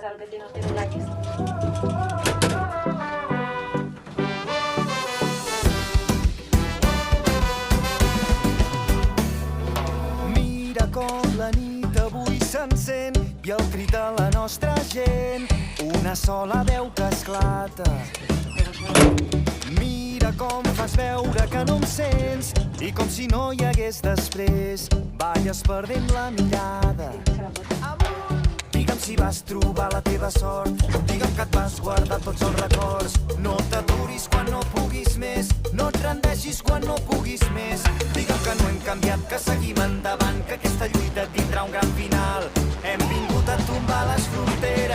casa al vecino tiene una X. Mira com la nit avui s'encén i el crit de la nostra gent, una sola veu que esclata. Mira com fas veure que no em sents i com si no hi hagués després, balles perdent la mirada. Digue'm si vas trobar la teva sort, digue'm que et vas guardar tots els records. No t'aturis quan no puguis més, no et rendeixis quan no puguis més. Digue'm que no hem canviat, que seguim endavant, que aquesta lluita tindrà un gran final. Hem vingut a tombar les fronteres